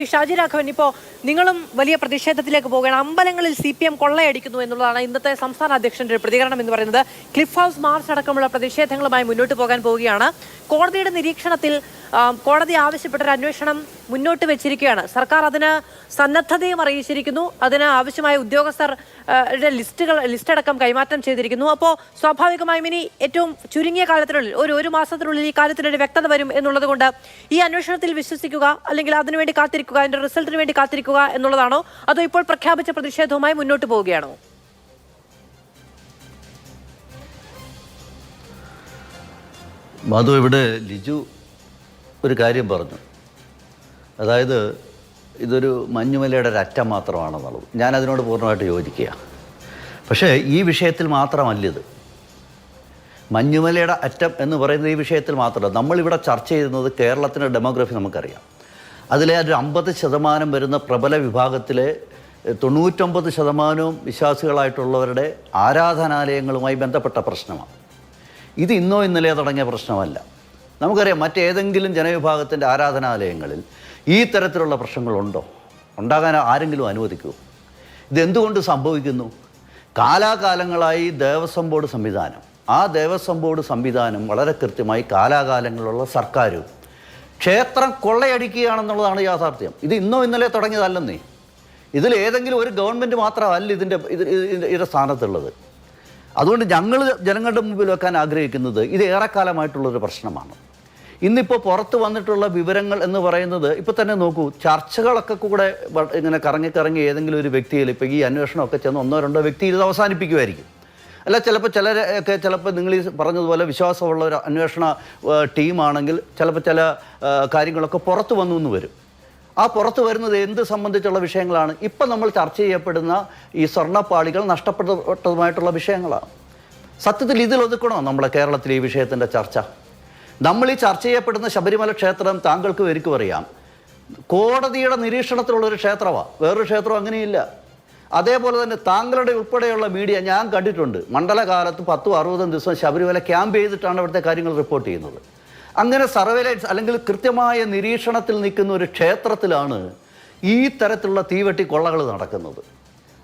ഷാജി രാഘവൻ, ഇപ്പോൾ നിങ്ങളും വലിയ പ്രതിഷേധത്തിലേക്ക് പോവുകയാണ്. അമ്പലങ്ങളിൽ CPM കൊള്ളയടിക്കുന്നു എന്നുള്ളതാണ് ഇന്നത്തെ സംസ്ഥാന അധ്യക്ഷന്റെ ഒരു പ്രതികരണം എന്ന് പറയുന്നത്. ക്ലിഫ് ഹൗസ് മാർച്ച് അടക്കമുള്ള പ്രതിഷേധങ്ങളുമായി മുന്നോട്ട് പോകാൻ പോവുകയാണ്. കോടതിയുടെ നിരീക്ഷണത്തിൽ കോടതി ആവശ്യപ്പെട്ട ഒരു അന്വേഷണം മുന്നോട്ട് വെച്ചിരിക്കുകയാണ്. സർക്കാർ അതിന് സന്നദ്ധതയും അറിയിച്ചിരിക്കുന്നു. അതിന് ആവശ്യമായ ഉദ്യോഗസ്ഥർ ലിസ്റ്റ് അടക്കം കൈമാറ്റം ചെയ്തിരിക്കുന്നു. അപ്പോൾ സ്വാഭാവികമായും ഇനി ഏറ്റവും ചുരുങ്ങിയ കാലത്തിനുള്ളിൽ ഒരു മാസത്തിനുള്ളിൽ ഈ കാര്യത്തിലൊരു വ്യക്തത വരും എന്നുള്ളത് കൊണ്ട് ഈ അന്വേഷണത്തിൽ വിശ്വസിക്കുക, അല്ലെങ്കിൽ അതിനുവേണ്ടി കാത്തിരിക്കുക, അതിന്റെ റിസൾട്ടിന് വേണ്ടി കാത്തിരിക്കുക എന്നുള്ളതാണോ, അതോ ഇപ്പോൾ പ്രഖ്യാപിച്ച പ്രതിഷേധവുമായി മുന്നോട്ട് പോവുകയാണോ? മധു, ഇവിടെ ലിജു ഒരു കാര്യം പറഞ്ഞു. അതായത് ഇതൊരു മഞ്ഞുമലയുടെ ഒരറ്റം മാത്രമാണെന്നുള്ളത്. ഞാനതിനോട് പൂർണ്ണമായിട്ട് യോജിക്കുക. പക്ഷേ ഈ വിഷയത്തിൽ മാത്രമല്ലിത്. മഞ്ഞുമലയുടെ അറ്റം എന്ന് പറയുന്നത് ഈ വിഷയത്തിൽ മാത്രമല്ല. നമ്മളിവിടെ ചർച്ച ചെയ്യുന്നത് കേരളത്തിൻ്റെ ഡെമോഗ്രഫി നമുക്കറിയാം. അതിലെ ഒരു 50% വരുന്ന പ്രബല വിഭാഗത്തിലെ 99% വിശ്വാസികളായിട്ടുള്ളവരുടെ ആരാധനാലയങ്ങളുമായി ബന്ധപ്പെട്ട പ്രശ്നമാണ്. ഇത് ഇന്നോ ഇന്നലെയോ തുടങ്ങിയ പ്രശ്നമല്ല. നമുക്കറിയാം മറ്റേതെങ്കിലും ജനവിഭാഗത്തിൻ്റെ ആരാധനാലയങ്ങളിൽ ഈ തരത്തിലുള്ള പ്രശ്നങ്ങളുണ്ടോ? ഉണ്ടാകാൻ ആരെങ്കിലും അനുവദിക്കുമോ? ഇതെന്തുകൊണ്ട് സംഭവിക്കുന്നു? കാലാകാലങ്ങളായി ദേവസ്വം ബോർഡ് സംവിധാനം, ആ ദേവസ്വം ബോർഡ് സംവിധാനം വളരെ കൃത്യമായി കാലാകാലങ്ങളുള്ള സർക്കാരും ക്ഷേത്രം കൊള്ളയടിക്കുകയാണെന്നുള്ളതാണ് യാഥാർത്ഥ്യം. ഇത് ഇന്നോ ഇന്നലെ തുടങ്ങിയതല്ലെന്നേ. ഇതിൽ ഏതെങ്കിലും ഒരു ഗവൺമെൻറ് മാത്രമല്ല ഇതിൻ്റെ സ്ഥാനത്തുള്ളത്. അതുകൊണ്ട് ഞങ്ങൾ ജനങ്ങളുടെ മുമ്പിൽ വെക്കാൻ ആഗ്രഹിക്കുന്നത് ഇത് ഏറെക്കാലമായിട്ടുള്ളൊരു പ്രശ്നമാണ്. ഇന്നിപ്പോൾ പുറത്ത് വന്നിട്ടുള്ള വിവരങ്ങൾ എന്ന് പറയുന്നത്, ഇപ്പോൾ തന്നെ നോക്കൂ, ചർച്ചകളൊക്കെ കൂടെ ഇങ്ങനെ കറങ്ങി ഏതെങ്കിലും ഒരു വ്യക്തിയിൽ, ഇപ്പോൾ ഈ അന്വേഷണമൊക്കെ ചെന്ന് 1-2 വ്യക്തിയിൽ ഇത് അവസാനിപ്പിക്കുമായിരിക്കും. അല്ല, ചിലപ്പോൾ നിങ്ങൾ ഈ പറഞ്ഞതുപോലെ വിശ്വാസമുള്ള ഒരു അന്വേഷണ ടീമാണെങ്കിൽ ചിലപ്പോൾ ചില കാര്യങ്ങളൊക്കെ പുറത്ത് വന്നു എന്ന് വരും. ആ പുറത്ത് വരുന്നത് എന്ത് സംബന്ധിച്ചുള്ള വിഷയങ്ങളാണ്? ഇപ്പം നമ്മൾ ചർച്ച ചെയ്യപ്പെടുന്ന ഈ സ്വർണ്ണപ്പാളികൾ നഷ്ടപ്പെട്ടതുമായിട്ടുള്ള വിഷയങ്ങളാണ്. സത്യത്തിൽ ഇതിൽ ഒതുക്കണോ നമ്മളെ കേരളത്തിൽ ഈ വിഷയത്തിൻ്റെ ചർച്ച? നമ്മൾ ഈ ചർച്ച ചെയ്യപ്പെടുന്ന ശബരിമല ക്ഷേത്രം താങ്കൾക്ക് വരിക്കും അറിയാം, കോടതിയുടെ നിരീക്ഷണത്തിലുള്ളൊരു ക്ഷേത്രമാണ്. വേറൊരു ക്ഷേത്രം അങ്ങനെയില്ല. അതേപോലെ തന്നെ താങ്കളുടെ ഉൾപ്പെടെയുള്ള മീഡിയ ഞാൻ കണ്ടിട്ടുണ്ട്, മണ്ഡലകാലത്ത് 10-60 ദിവസം ശബരിമല ക്യാമ്പ് ചെയ്തിട്ടാണ് ഇവിടുത്തെ കാര്യങ്ങൾ റിപ്പോർട്ട് ചെയ്യുന്നത്. അങ്ങനെ സർവേലൻസ് അല്ലെങ്കിൽ കൃത്യമായ നിരീക്ഷണത്തിൽ നിൽക്കുന്ന ഒരു ക്ഷേത്രത്തിലാണ് ഈ തരത്തിലുള്ള തീവെട്ടി കൊള്ളകൾ നടക്കുന്നത്.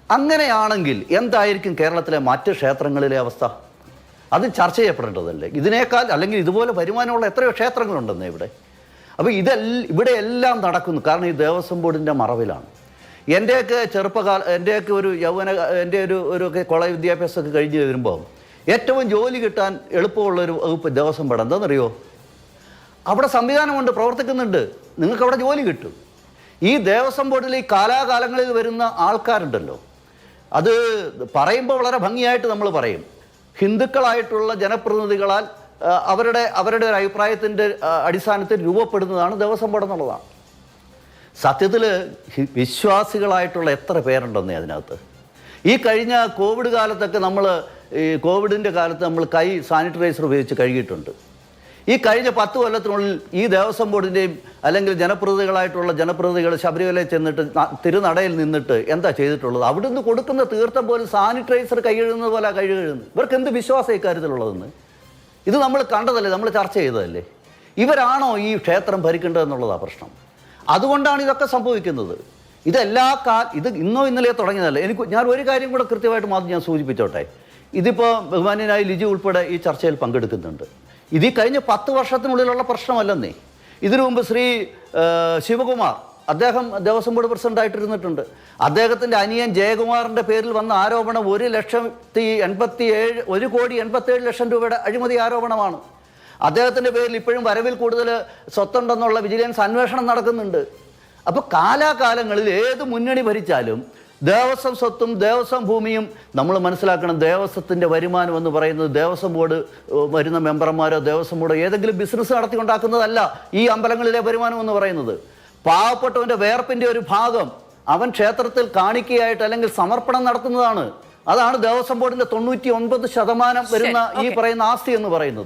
അങ്ങനെയാണെങ്കിൽ എന്തായിരിക്കും കേരളത്തിലെ മറ്റ് ക്ഷേത്രങ്ങളിലെ അവസ്ഥ? അത് ചർച്ച ചെയ്യപ്പെടേണ്ടതല്ലേ? ഇതിനേക്കാൾ അല്ലെങ്കിൽ ഇതുപോലെ വരുമാനമുള്ള എത്രയോ ക്ഷേത്രങ്ങളുണ്ടെന്നേ ഇവിടെ. അപ്പോൾ ഇവിടെ എല്ലാം നടക്കുന്നു കാരണം ഈ ദേവസ്വം ബോർഡിൻ്റെ മറവിലാണ്. എൻ്റെയൊക്കെ എൻ്റെയൊക്കെ ഒരു എൻ്റെ ഒരു കോളേജ് വിദ്യാഭ്യാസമൊക്കെ കഴിഞ്ഞ് വരുമ്പോൾ ഏറ്റവും ജോലി കിട്ടാൻ എളുപ്പമുള്ളൊരു വകുപ്പ് ദേവസ്വം ബോർഡ്. എന്താണെന്നറിയോ? അവിടെ സംവിധാനമുണ്ട്, പ്രവർത്തിക്കുന്നുണ്ട്, നിങ്ങൾക്ക് അവിടെ ജോലി കിട്ടും. ഈ ദേവസ്വം ബോർഡിൽ ഈ കാലാകാലങ്ങളിൽ വരുന്ന ആൾക്കാരുണ്ടല്ലോ, അത് പറയുമ്പോൾ വളരെ ഭംഗിയായിട്ട് നമ്മൾ പറയും, ഹിന്ദുക്കളായിട്ടുള്ള ജനപ്രതിനിധികളാൽ അവരുടെ ഒരു അഭിപ്രായത്തിൻ്റെ അടിസ്ഥാനത്തിൽ രൂപപ്പെടുന്നതാണ് ദേവസ്വം ബോർഡ് എന്നുള്ളതാണ്. സത്യത്തിൽ വിശ്വാസികളായിട്ടുള്ള എത്ര പേരുണ്ടെന്നേ അതിനകത്ത്. ഈ കഴിഞ്ഞ കോവിഡ് കാലത്തൊക്കെ ഈ കോവിഡിൻ്റെ കാലത്ത് നമ്മൾ കൈ സാനിറ്റൈസർ ഉപയോഗിച്ച് കഴുകിയിട്ടുണ്ട്. ഈ കഴിഞ്ഞ 10 കൊല്ലത്തിനുള്ളിൽ ഈ ദേവസ്വം ബോർഡിൻ്റെയും അല്ലെങ്കിൽ ജനപ്രതിനിധികൾ ശബരിമലയിൽ ചെന്നിട്ട് തിരുനടയിൽ നിന്നിട്ട് എന്താ ചെയ്തിട്ടുള്ളത്? അവിടുന്ന് കൊടുക്കുന്ന തീർത്ഥം പോലും സാനിറ്റൈസർ കൈ കഴുകുന്നത് പോലെ കൈ കഴുകുന്നത്. ഇവർക്ക് എന്ത് വിശ്വാസം ഇക്കാര്യത്തിലുള്ളതെന്ന് ഇത് നമ്മൾ കണ്ടതല്ലേ, നമ്മൾ ചർച്ച ചെയ്തതല്ലേ? ഇവരാണോ ഈ ക്ഷേത്രം ഭരിക്കേണ്ടതെന്നുള്ളതാണ് പ്രശ്നം. അതുകൊണ്ടാണ് ഇതൊക്കെ സംഭവിക്കുന്നത്. ഇത് ഇന്നോ ഇന്നലെയോ തുടങ്ങിയതല്ല. ഞാൻ ഒരു കാര്യം കൂടെ കൃത്യമായിട്ട് മാത്രം ഞാൻ സൂചിപ്പിച്ചോട്ടെ. ഇതിപ്പോൾ ബഹുമാന്യനായ ലിജു ഉൾപ്പെടെ ഈ ചർച്ചയിൽ പങ്കെടുക്കുന്നുണ്ട്. ഇത് ഈ കഴിഞ്ഞ 10 വർഷത്തിനുള്ളിലുള്ള പ്രശ്നമല്ലെന്നേ. ഇതിനു മുമ്പ് ശ്രീ ശിവകുമാർ, അദ്ദേഹം ദേവസ്വം ബോർഡ് പ്രസിഡൻ്റായിട്ടിരുന്നിട്ടുണ്ട്. അദ്ദേഹത്തിൻ്റെ അനിയൻ ജയകുമാറിൻ്റെ പേരിൽ വന്ന ആരോപണം 1,87,000,000 രൂപയുടെ അഴിമതി ആരോപണമാണ്. അദ്ദേഹത്തിൻ്റെ പേരിൽ ഇപ്പോഴും വരവിൽ കൂടുതൽ സ്വത്തുണ്ടെന്നുള്ള വിജിലൻസ് അന്വേഷണം നടക്കുന്നുണ്ട്. അപ്പോൾ കാലാകാലങ്ങളിൽ ഏത് മുന്നണി ഭരിച്ചാലും ദേവസ്വം സ്വത്തും ദേവസ്വം ഭൂമിയും നമ്മൾ മനസ്സിലാക്കണം. ദേവസ്വത്തിൻ്റെ വരുമാനം എന്ന് പറയുന്നത് ദേവസ്വം ബോർഡ് വരുന്ന മെമ്പർമാരോ ദേവസ്വം ബോർഡോ ഏതെങ്കിലും ബിസിനസ് നടത്തിക്കൊണ്ടാക്കുന്നതല്ല. ഈ അമ്പലങ്ങളിലെ വരുമാനം എന്ന് പറയുന്നത് പാവപ്പെട്ടവൻ്റെ വേർപ്പിൻ്റെ ഒരു ഭാഗം അവൻ ക്ഷേത്രത്തിൽ കാണിക്കയായിട്ട് അല്ലെങ്കിൽ സമർപ്പണം നടത്തുന്നതാണ്. അതാണ് ദേവസ്വം ബോർഡിൻ്റെ 99% വരുന്ന ഈ പറയുന്ന ആസ്തി എന്ന് പറയുന്നത്.